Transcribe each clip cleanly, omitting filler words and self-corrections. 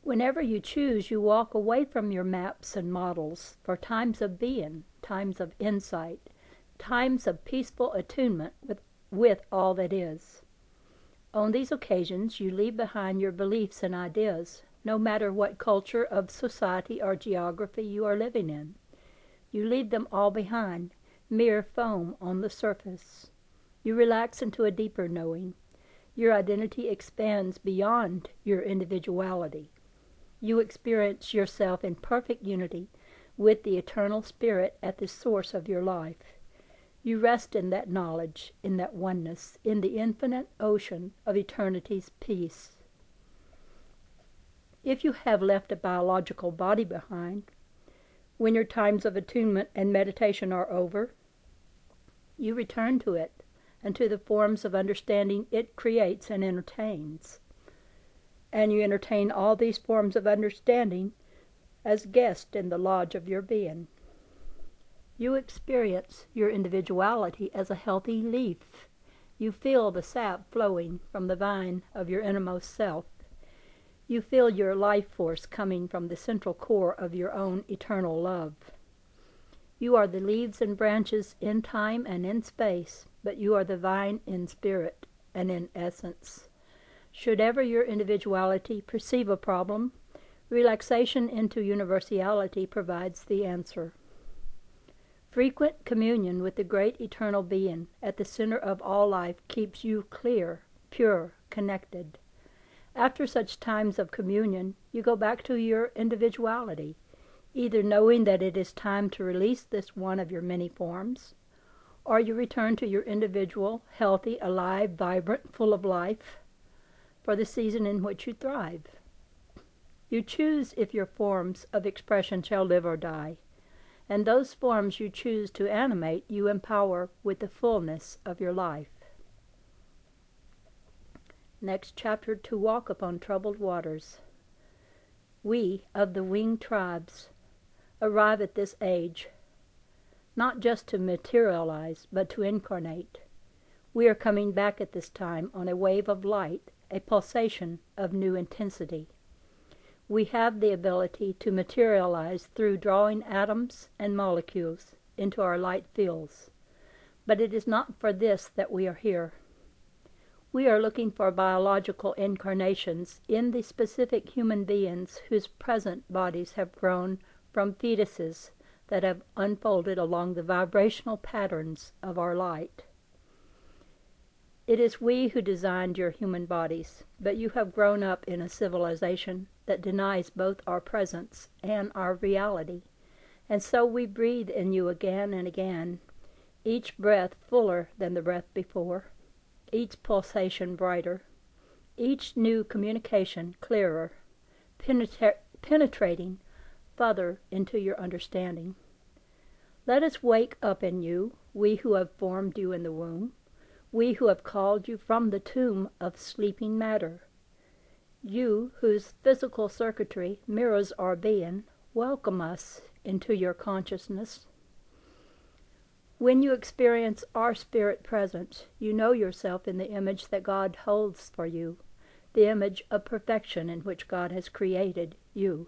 Whenever you choose, you walk away from your maps and models for times of being, times of insight, times of peaceful attunement with all that is. On these occasions, you leave behind your beliefs and ideas, no matter what culture of society or geography you are living in. You leave them all behind, mere foam on the surface. You relax into a deeper knowing. Your identity expands beyond your individuality. You experience yourself in perfect unity with the eternal spirit at the source of your life. You rest in that knowledge, in that oneness, in the infinite ocean of eternity's peace. If you have left a biological body behind, when your times of attunement and meditation are over, you return to it and to the forms of understanding it creates and entertains. And you entertain all these forms of understanding as guests in the lodge of your being. You experience your individuality as a healthy leaf. You feel the sap flowing from the vine of your innermost self. You feel your life force coming from the central core of your own eternal love. You are the leaves and branches in time and in space, but you are the vine in spirit and in essence. Should ever your individuality perceive a problem, relaxation into universality provides the answer. Frequent communion with the great eternal being at the center of all life keeps you clear, pure, connected. After such times of communion, you go back to your individuality, either knowing that it is time to release this one of your many forms, or you return to your individual, healthy, alive, vibrant, full of life, for the season in which you thrive. You choose if your forms of expression shall live or die, and those forms you choose to animate you empower with the fullness of your life. Next chapter, to walk upon troubled waters. We of the winged tribes arrive at this age, not just to materialize, but to incarnate. We are coming back at this time on a wave of light, a pulsation of new intensity. We have the ability to materialize through drawing atoms and molecules into our light fields, but it is not for this that we are here. We are looking for biological incarnations in the specific human beings whose present bodies have grown from fetuses that have unfolded along the vibrational patterns of our light. It is we who designed your human bodies, but you have grown up in a civilization that denies both our presence and our reality, and so we breathe in you again and again, each breath fuller than the breath before, each pulsation brighter, each new communication clearer, penetrating further into your understanding. Let us wake up in you, we who have formed you in the womb, we who have called you from the tomb of sleeping matter. You, whose physical circuitry mirrors our being, welcome us into your consciousness. When you experience our spirit presence, you know yourself in the image that God holds for you, the image of perfection in which God has created you.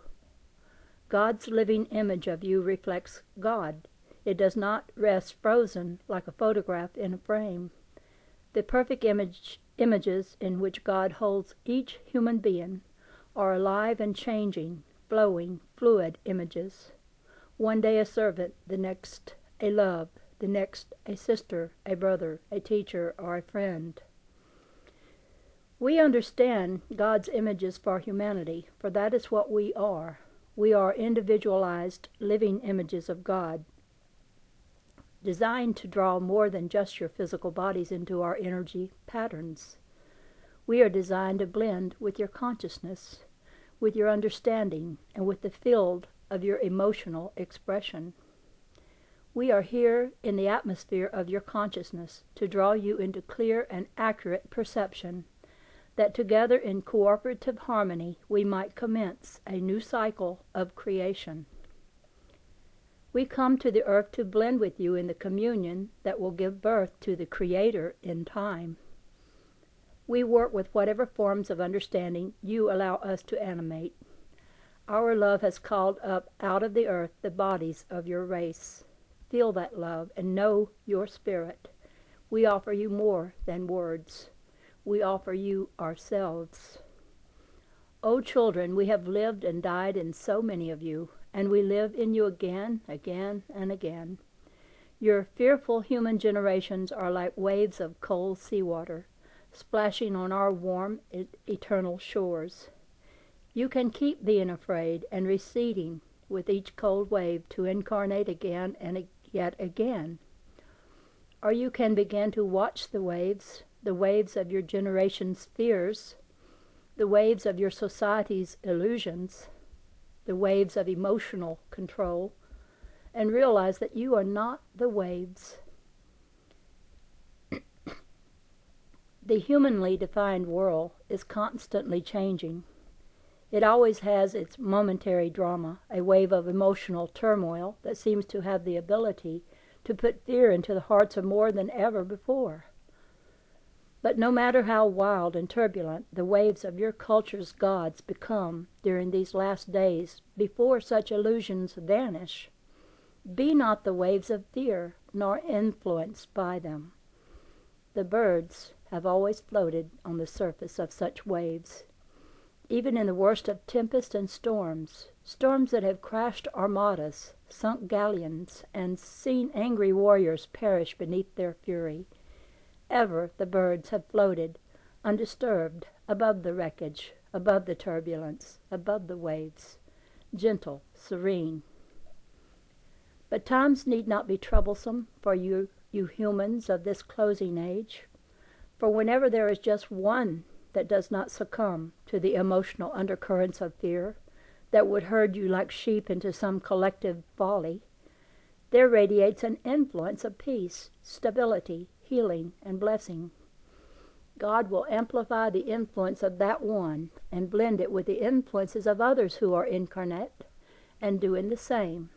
God's living image of you reflects God. It does not rest frozen like a photograph in a frame. The perfect images in which God holds each human being are alive and changing, flowing, fluid images. One day a servant, the next a love, the next a sister, a brother, a teacher, or a friend. We understand God's images for humanity, for that is what we are. We are individualized, living images of God, designed to draw more than just your physical bodies into our energy patterns. We are designed to blend with your consciousness, with your understanding, and with the field of your emotional expression. We are here in the atmosphere of your consciousness to draw you into clear and accurate perception, that together in cooperative harmony we might commence a new cycle of creation. We come to the earth to blend with you in the communion that will give birth to the Creator in time. We work with whatever forms of understanding you allow us to animate. Our love has called up out of the earth the bodies of your race. Feel that love and know your spirit. We offer you more than words. We offer you ourselves. O children, we have lived and died in so many of you, and we live in you again, again, and again. Your fearful human generations are like waves of cold seawater, splashing on our warm, eternal shores. You can keep being afraid and receding with each cold wave to incarnate again and yet again. Or you can begin to watch the waves of your generation's fears, the waves of your society's illusions, the waves of emotional control, and realize that you are not the waves. The humanly defined world is constantly changing. It always has its momentary drama, a wave of emotional turmoil that seems to have the ability to put fear into the hearts of more than ever before. But no matter how wild and turbulent the waves of your culture's gods become during these last days before such illusions vanish, be not the waves of fear, nor influenced by them. The birds have always floated on the surface of such waves, even in the worst of tempests and storms that have crashed armadas, sunk galleons, and seen angry warriors perish beneath their fury. Ever the birds have floated, undisturbed, above the wreckage, above the turbulence, above the waves, gentle, serene. But times need not be troublesome for you humans of this closing age, for whenever there is just one that does not succumb to the emotional undercurrents of fear that would herd you like sheep into some collective folly, there radiates an influence of peace, stability, healing, and blessing. God will amplify the influence of that one and blend it with the influences of others who are incarnate and doing the same.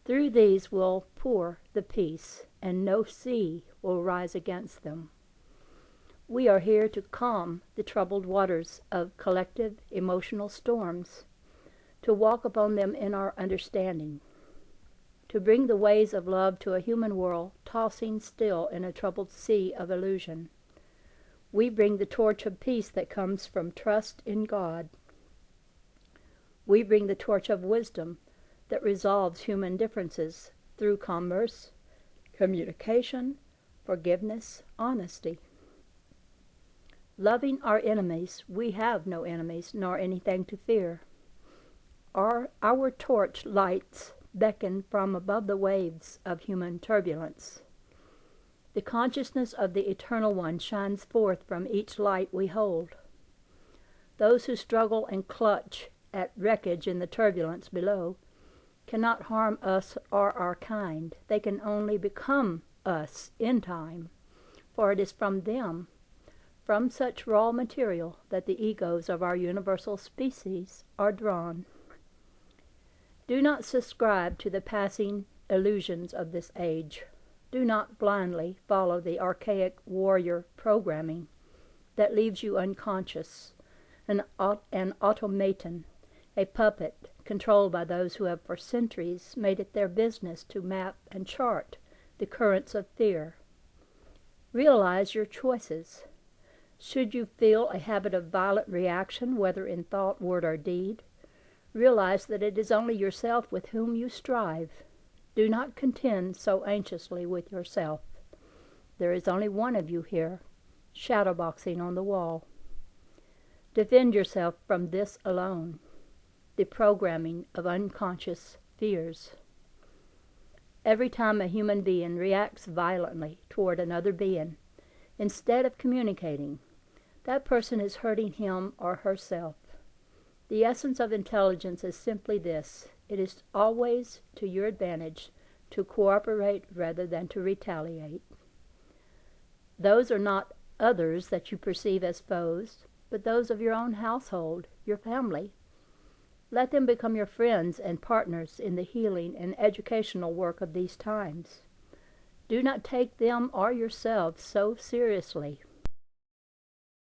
Through these will pour the peace, and no sea will rise against them. We are here to calm the troubled waters of collective emotional storms, to walk upon them in our understanding, to bring the ways of love to a human world tossing still in a troubled sea of illusion. We bring the torch of peace that comes from trust in God. We bring the torch of wisdom that resolves human differences through commerce, communication, forgiveness, honesty. Loving our enemies, we have no enemies nor anything to fear. Our torch lights beckon from above the waves of human turbulence. The consciousness of the Eternal One shines forth from each light we hold. Those who struggle and clutch at wreckage in the turbulence below cannot harm us or our kind. They can only become us in time, for it is from them, from such raw material, that the egos of our universal species are drawn. Do not subscribe to the passing illusions of this age. Do not blindly follow the archaic warrior programming that leaves you unconscious, an automaton, a puppet controlled by those who have for centuries made it their business to map and chart the currents of fear. Realize your choices. Should you feel a habit of violent reaction, whether in thought, word, or deed, realize that it is only yourself with whom you strive. Do not contend so anxiously with yourself. There is only one of you here, shadowboxing on the wall. Defend yourself from this alone, the programming of unconscious fears. Every time a human being reacts violently toward another being, instead of communicating, that person is hurting him or herself. The essence of intelligence is simply this: it is always to your advantage to cooperate rather than to retaliate. Those are not others that you perceive as foes, but those of your own household, your family. Let them become your friends and partners in the healing and educational work of these times. Do not take them or yourselves so seriously.